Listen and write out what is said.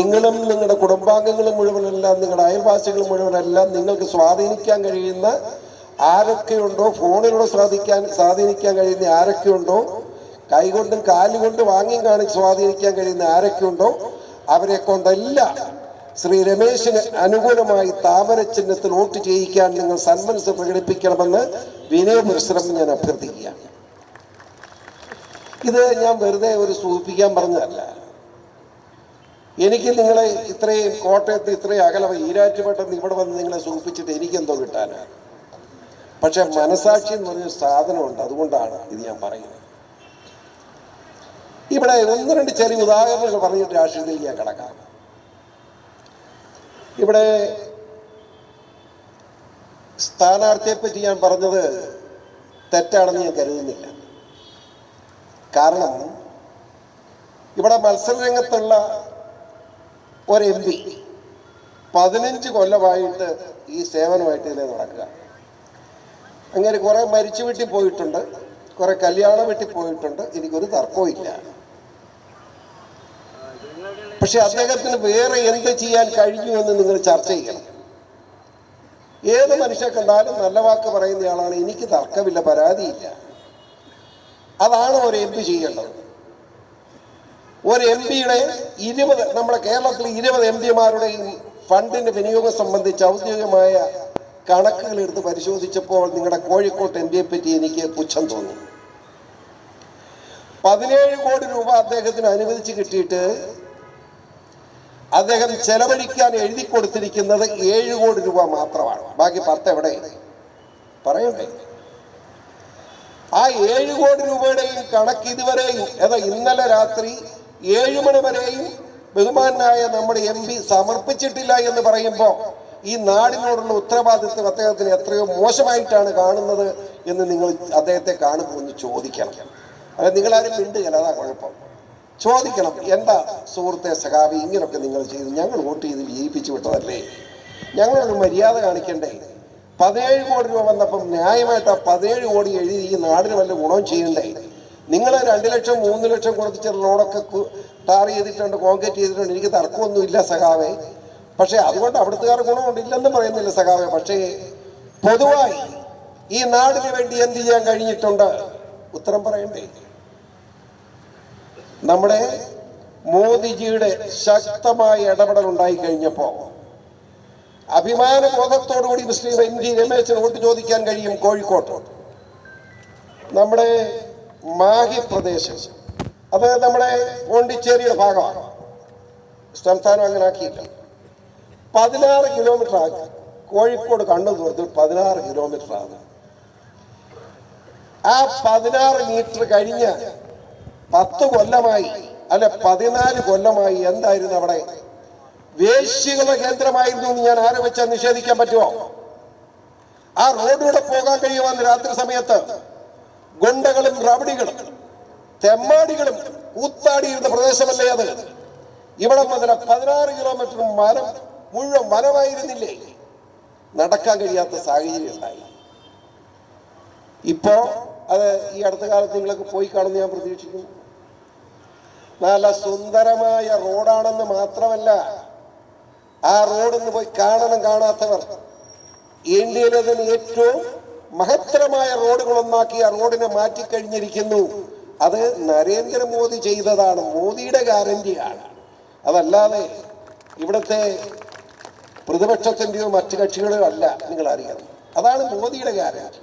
നിങ്ങളും നിങ്ങളുടെ കുടുംബാംഗങ്ങളും മുഴുവനെല്ലാം നിങ്ങളുടെ അയൽവാസികൾ മുഴുവനെല്ലാം നിങ്ങൾക്ക് സ്വാധീനിക്കാൻ കഴിയുന്ന ആരൊക്കെയുണ്ടോ, ഫോണിലൂടെ സ്വാധീനിക്കാൻ കഴിയുന്ന ആരൊക്കെയുണ്ടോ, കൈകൊണ്ടും കാലുകൊണ്ടും വാങ്ങിയും കാണിച്ച് സ്വാധീനിക്കാൻ കഴിയുന്ന ആരൊക്കെയുണ്ടോ അവരെ കൊണ്ടെല്ലാം ശ്രീ രമേശിന് അനുകൂലമായി താമര ചിഹ്നത്തിൽ വോട്ട് ചെയ്യിക്കാൻ നിങ്ങൾ സന്മനസ് പ്രകടിപ്പിക്കണമെന്ന് വിനയപുരസ്സരം ഞാൻ അഭ്യർത്ഥിക്കുകയാണ്. ഇത് ഞാൻ വെറുതെ ഒരു സൂചിപ്പിക്കാൻ പറഞ്ഞതല്ല. എനിക്ക് നിങ്ങളെ ഇത്രയും കോട്ടയത്ത് ഇത്രയും അകലം ഈരാറ്റുപേട്ടെന്ന് ഇവിടെ വന്ന് നിങ്ങളെ സൂചിപ്പിച്ചിട്ട് എനിക്കെന്തോ കിട്ടാനാണ്. പക്ഷെ മനസാക്ഷി എന്ന് പറഞ്ഞൊരു സാധനമുണ്ട്, അതുകൊണ്ടാണ് ഇത് ഞാൻ പറയുന്നത്. ഇവിടെ ഒന്ന് രണ്ട് ചെറിയ ഉദാഹരണങ്ങൾ പറഞ്ഞിട്ട് രാഷ്ട്രീയത്തിൽ ഞാൻ കിടക്കാം. ഇവിടെ സ്ഥാനാർത്ഥിയെ പറ്റി ഞാൻ പറഞ്ഞത് തെറ്റാണെന്ന് ഞാൻ കരുതുന്നില്ല. കാരണം ഇവിടെ മത്സരരംഗത്തുള്ള ഒരു MP 15 കൊല്ലമായിട്ട് ഈ സേവനമായിട്ട് ഇതിനെ നടക്കുക. അങ്ങനെ കുറെ മരിച്ചു വീട്ടിൽ പോയിട്ടുണ്ട്, കുറെ കല്യാണ വീട്ടിൽ പോയിട്ടുണ്ട്, എനിക്കൊരു തർക്കവും ഇല്ല. പക്ഷെ അദ്ദേഹത്തിന് വേറെ എന്ത് ചെയ്യാൻ കഴിഞ്ഞു എന്ന് നിങ്ങൾ ചർച്ച ചെയ്യണം. ഏത് മനുഷ്യരെ കണ്ടാലും നല്ല വാക്ക് പറയുന്നയാളാണ്, എനിക്ക് തർക്കമില്ല, പരാതിയില്ല. അതാണ് ഒരു MP ചെയ്യേണ്ടത്. ഒരു MP-യുടെ 20 നമ്മുടെ കേരളത്തിൽ 20 MP-മാരുടെയും ഫണ്ടിന്റെ വിനിയോഗം സംബന്ധിച്ച് ഔദ്യോഗികമായ കണക്കുകൾ എടുത്ത് പരിശോധിച്ചപ്പോൾ നിങ്ങളുടെ കോഴിക്കോട്ട് MP-യെ പറ്റി എനിക്ക് പുച്ഛം തോന്നി. 17 കോടി രൂപ അദ്ദേഹത്തിന് അനുവദിച്ച് കിട്ടിയിട്ട് അദ്ദേഹം ചെലവഴിക്കാൻ എഴുതി കൊടുത്തിരിക്കുന്നത് 7 കോടി രൂപ മാത്രമാണ്. ബാക്കി 10 എവിടെ പറയണ്ടേ? ആ 7 കോടി രൂപയുടെയും കണക്ക് ഇതുവരെയും ഇന്നലെ രാത്രി 7 മണി വരെയും ബഹുമാനായ നമ്മുടെ MP സമർപ്പിച്ചിട്ടില്ല എന്ന് പറയുമ്പോൾ ഈ നാടിനോടുള്ള ഉത്തരവാദിത്വം അദ്ദേഹത്തിന് എത്രയോ മോശമായിട്ടാണ് കാണുന്നത് എന്ന് നിങ്ങൾ അദ്ദേഹത്തെ കാണുമ്പോൾ ഒന്ന് ചോദിക്കണം. അതായത് നിങ്ങളാരും മിണ്ടുകയല്ല, അതാ കുഴപ്പം. ചോദിക്കണം, എന്താ സുഹൃത്തെ സഖാവി ഇങ്ങനെയൊക്കെ നിങ്ങൾ ചെയ്തു, ഞങ്ങൾ വോട്ട് ചെയ്ത് വിജയിപ്പിച്ചു വിട്ടതല്ലേ, ഞങ്ങളൊരു മര്യാദ കാണിക്കണ്ടേ? 17 കോടി രൂപ വന്നപ്പം ന്യായമായിട്ട് ആ 17 കോടി എഴുതി ഈ നാടിന് വല്ല ഗുണവും ചെയ്യണ്ടേ? നിങ്ങൾ 2 ലക്ഷം 3 ലക്ഷം കൊടുത്തിട്ട് റോഡൊക്കെ ടാർ ചെയ്തിട്ടുണ്ട്, കോൺക്രീറ്റ് ചെയ്തിട്ടുണ്ട്, എനിക്ക് തർക്കമൊന്നുമില്ല സഖാവേ. പക്ഷെ അതുകൊണ്ട് അവിടുത്തുകാർ ഗുണമുണ്ടില്ലെന്നും പറയുന്നില്ല സഖാവേ. പക്ഷേ പൊതുവായി ഈ നാടിന് വേണ്ടി എന്ത് ചെയ്യാൻ കഴിഞ്ഞിട്ടുണ്ട്? ഉത്തരം പറയണ്ടേ? നമ്മുടെ മോദിജിയുടെ ശക്തമായ ഇടപെടൽ ഉണ്ടായി കഴിഞ്ഞപ്പോ അഭിമാന ബോധത്തോടുകൂടി മുസ്ലിം MP രമേശിന് വോട്ട് ചോദിക്കാൻ കഴിയും. കോഴിക്കോട്ട് നമ്മുടെ മാഹി പ്രദേശം, അത് നമ്മുടെ പോണ്ടിച്ചേരിയുടെ ഭാഗമാണ്. സംസ്ഥാനം അങ്ങനെ ആക്കിയില്ല. 16 കിലോമീറ്റർ ആക്കി. കോഴിക്കോട് കണ്ണൂർ ദൂരത്ത് 16 കിലോമീറ്റർ ആണ്. ആ 16 മീറ്റർ കഴിഞ്ഞ 10 കൊല്ലമായി അല്ലെ 14 കൊല്ലമായി എന്തായിരുന്നു അവിടെ? വേശ്യകളുടെ കേന്ദ്രമായിരുന്നു എന്ന് ഞാൻ ആരെ വെച്ചാൽ നിഷേധിക്കാൻ പറ്റുമോ? ആ റോഡിലൂടെ പോകാൻ കഴിയുമെന്ന് രാത്രി സമയത്ത് ഗുണ്ടകളും റവടികളും തെമ്മാടികളും കൂത്താടിയിരുന്ന പ്രദേശമല്ലേ അത്? ഇവിടെ മുതൽ 16 കിലോമീറ്റർ മരം മുഴുവൻ വനമായിരുന്നില്ലേ? നടക്കാൻ കഴിയാത്ത സാഹചര്യം ഉണ്ടായി. ഇപ്പോ അത് ഈ അടുത്ത കാലത്ത് നിങ്ങളൊക്കെ പോയി കാണുമെന്ന് ഞാൻ പ്രതീക്ഷിക്കുന്നു. നല്ല സുന്ദരമായ റോഡാണെന്ന് മാത്രമല്ല, ആ റോഡൊന്ന് പോയി കാണണം കാണാത്തവർ. ഇന്ത്യയിലെ തന്നെ ഏറ്റവും മഹത്തരമായ റോഡുകളൊന്നാക്കി ആ റോഡിനെ മാറ്റിക്കഴിഞ്ഞിരിക്കുന്നു. അത് നരേന്ദ്രമോദി ചെയ്തതാണ്, മോദിയുടെ ഗ്യാരണ്ടിയാണ്. അതല്ലാതെ ഇവിടുത്തെ പ്രതിപക്ഷത്തിൻ്റെയോ മറ്റു കക്ഷികളോ അല്ല. നിങ്ങൾ അറിയണം, അതാണ് മോദിയുടെ ഗ്യാരണ്ടി.